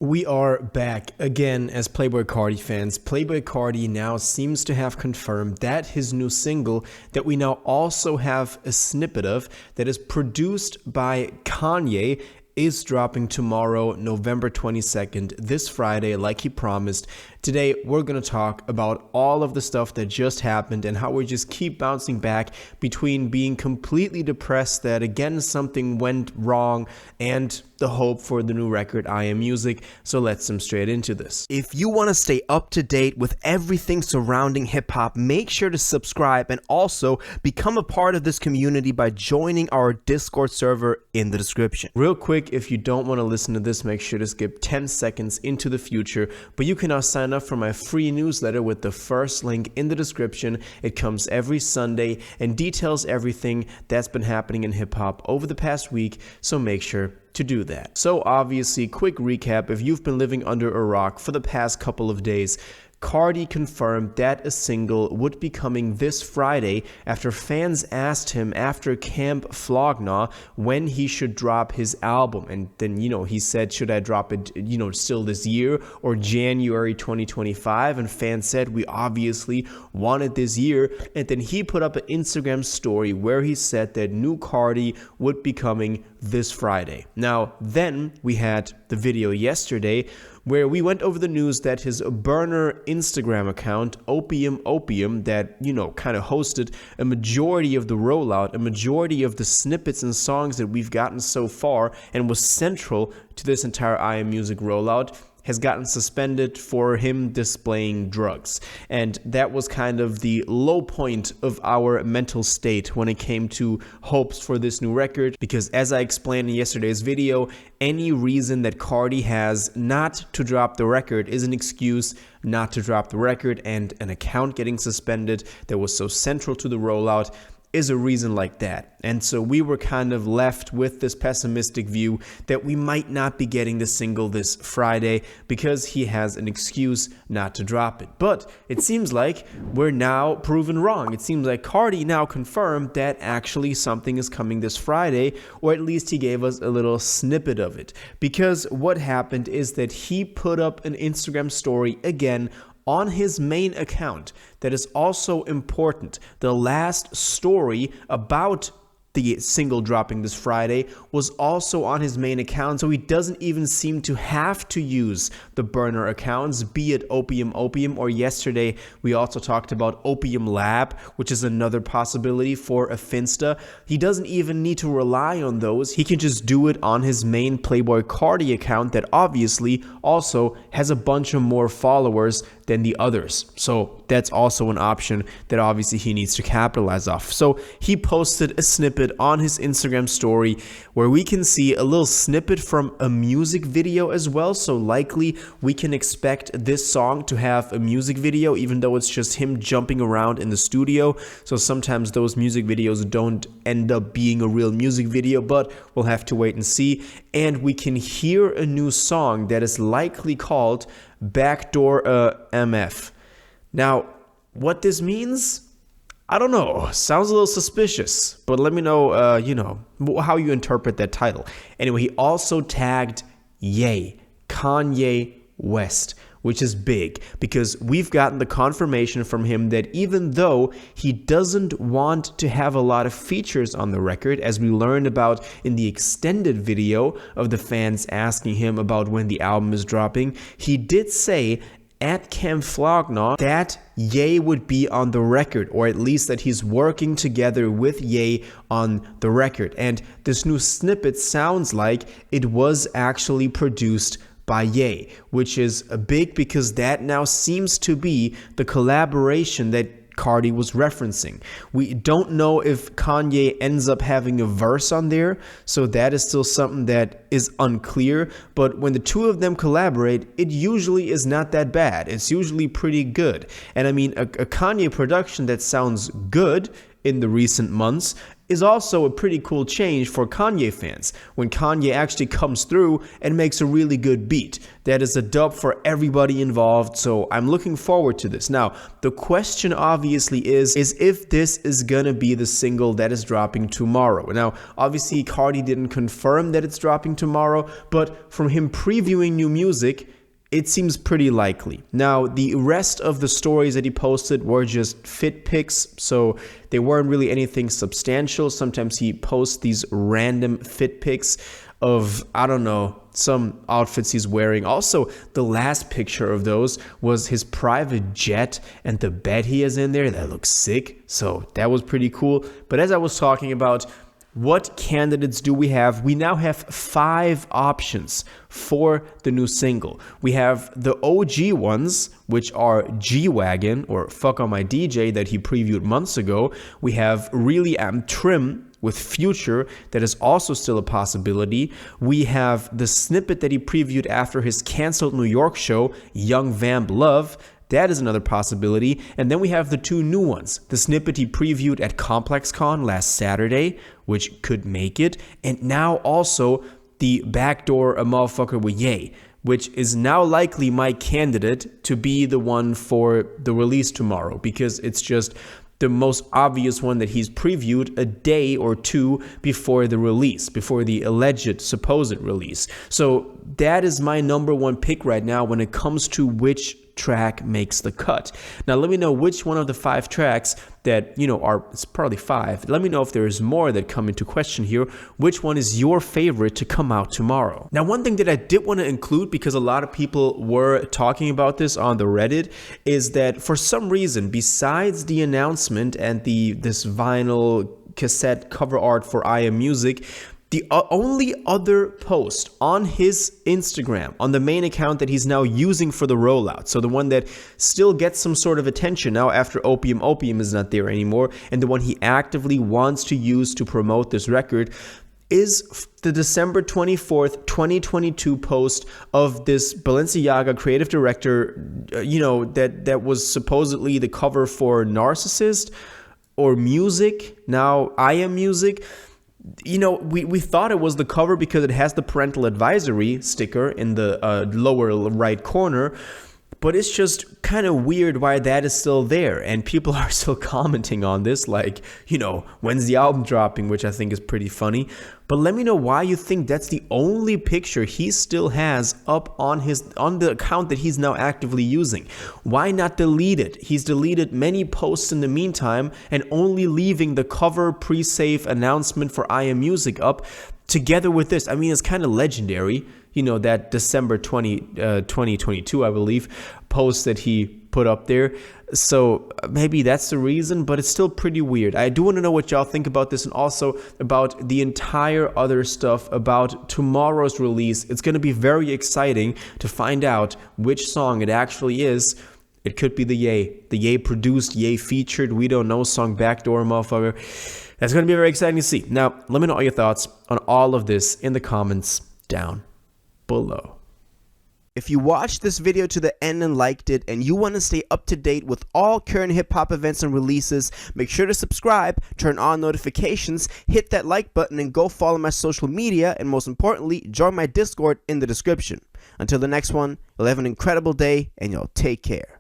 We are back again as Playboi Carti fans. Playboi Carti now seems to have confirmed that his new single that we now also have a snippet of that is produced by Kanye is dropping tomorrow, November 22nd, this Friday, like he promised. Today, we're going to talk about all of the stuff that just happened and how we just keep bouncing back between being completely depressed that again something went wrong and the hope for the new record, I Am Music. So let's jump straight into this. If you want to stay up to date with everything surrounding hip hop, make sure to subscribe and also become a part of this community by joining our Discord server in the description. Real quick, if you don't want to listen to this, make sure to skip 10 seconds into the future, but you can now sign up for my free newsletter with the first link in the description. It comes every Sunday and details everything that's been happening in hip hop over the past week, so make sure to do that. So obviously, quick recap, if you've been living under a rock for the past couple of days, Carti confirmed that a single would be coming this Friday after fans asked him after Camp Flogna when he should drop his album. And then, he said, should I drop it, still this year or January 2025? And fans said, we obviously want it this year. And then he put up an Instagram story where he said that new Carti would be coming this Friday. Now, then we had the video yesterday where we went over the news that his burner Instagram account, Opium, that, kind of hosted a majority of the rollout, a majority of the snippets and songs that we've gotten so far and was central to this entire I Am Music rollout, has gotten suspended for him displaying drugs. And that was kind of the low point of our mental state when it came to hopes for this new record, because as I explained in yesterday's video, any reason that Carti has not to drop the record is an excuse not to drop the record, and an account getting suspended that was so central to the rollout is a reason like that. And so we were kind of left with this pessimistic view that we might not be getting the single this Friday because he has an excuse not to drop it. But it seems like we're now proven wrong. It seems like Carti now confirmed that actually something is coming this Friday, or at least he gave us a little snippet of it. Because what happened is that he put up an Instagram story again on his main account that is also important. The last story about the single dropping this Friday was also on his main account, so he doesn't even seem to have to use the burner accounts, be it Opium, or yesterday we also talked about Opium Lab, which is another possibility for a Finsta. He doesn't even need to rely on those. He can just do it on his main Playboi Carti account that obviously also has a bunch of more followers than the others. So that's also an option that obviously he needs to capitalize off. So he posted a snippet on his Instagram story where we can see a little snippet from a music video as well. So likely we can expect this song to have a music video, even though it's just him jumping around in the studio. So sometimes those music videos don't end up being a real music video, but we'll have to wait and see. And we can hear a new song that is likely called BACKDOOR A MF. Now, what this means, I don't know. Sounds a little suspicious, but let me know, how you interpret that title. Anyway, he also tagged Kanye West, which is big because we've gotten the confirmation from him that even though he doesn't want to have a lot of features on the record, as we learned about in the extended video of the fans asking him about when the album is dropping, he did say at Camp Flogna that Ye would be on the record, or at least that he's working together with Ye on the record. And this new snippet sounds like it was actually produced by Ye, which is big because that now seems to be the collaboration that Carti was referencing. We don't know if Kanye ends up having a verse on there, so that is still something that is unclear. But when the two of them collaborate, it usually is not that bad. It's usually pretty good. And I mean, a Kanye production that sounds good in the recent months is also a pretty cool change for Kanye fans when Kanye actually comes through and makes a really good beat. That is a dub for everybody involved, so I'm looking forward to this. Now, the question obviously is if this is gonna be the single that is dropping tomorrow. Now, obviously Carti didn't confirm that it's dropping tomorrow, but from him previewing new music, it seems pretty likely. Now, the rest of the stories that he posted were just fit pics, so they weren't really anything substantial. Sometimes he posts these random fit pics of, I don't know, some outfits he's wearing. Also, the last picture of those was his private jet and the bed he has in there. That looks sick, so that was pretty cool. But as I was talking about, what candidates do we have? We now have 5 options for the new single. We have the OG ones, which are G-Wagon or Fuck on My DJ that he previewed months ago. We have Really Am Trim with Future, that is also still a possibility. We have the snippet that he previewed after his canceled New York show, Young Vamp Love. That is another possibility. And then we have the 2 new ones. The snippet he previewed at ComplexCon last Saturday, which could make it. And now also the Backdoor A Motherfucker with Ye, which is now likely my candidate to be the one for the release tomorrow, because it's just the most obvious one that he's previewed a day or 2 before the release, before the alleged supposed release. So that is my number 1 pick right now when it comes to which track makes the cut. Now let me know which one of the 5 tracks that, it's probably 5. Let me know if there is more that come into question here. Which one is your favorite to come out tomorrow? Now, one thing that I did want to include, because a lot of people were talking about this on the Reddit, is that for some reason, besides the announcement and this vinyl cassette cover art for I Am Music, the only other post on his Instagram, on the main account that he's now using for the rollout, so the one that still gets some sort of attention now after Opium is not there anymore, and the one he actively wants to use to promote this record, is the December 24th, 2022 post of this Balenciaga creative director, that was supposedly the cover for Narcissist or Music, now I Am Music. We thought it was the cover because it has the parental advisory sticker in the lower right corner, but it's just kind of weird why that is still there, and people are still commenting on this like, when's the album dropping, which I think is pretty funny. But let me know why you think that's the only picture he still has up on the account that he's now actively using. Why not delete it? He's deleted many posts in the meantime and only leaving the cover pre-save announcement for I Am Music up together with this. I mean, it's kind of legendary, that December 2022, I believe, post that he put up there. So maybe that's the reason, but it's still pretty weird. I do want to know what y'all think about this, and also about the entire other stuff about tomorrow's release. It's going to be very exciting to find out which song it actually is. It could be the Ye produced, Ye featured, we don't know song, Backdoor Motherfucker. That's going to be very exciting to see. Now, let me know all your thoughts on all of this in the comments down below. If you watched this video to the end and liked it, and you want to stay up to date with all current hip-hop events and releases, make sure to subscribe, turn on notifications, hit that like button, and go follow my social media, and most importantly, join my Discord in the description. Until the next one, you'll have an incredible day, and y'all take care.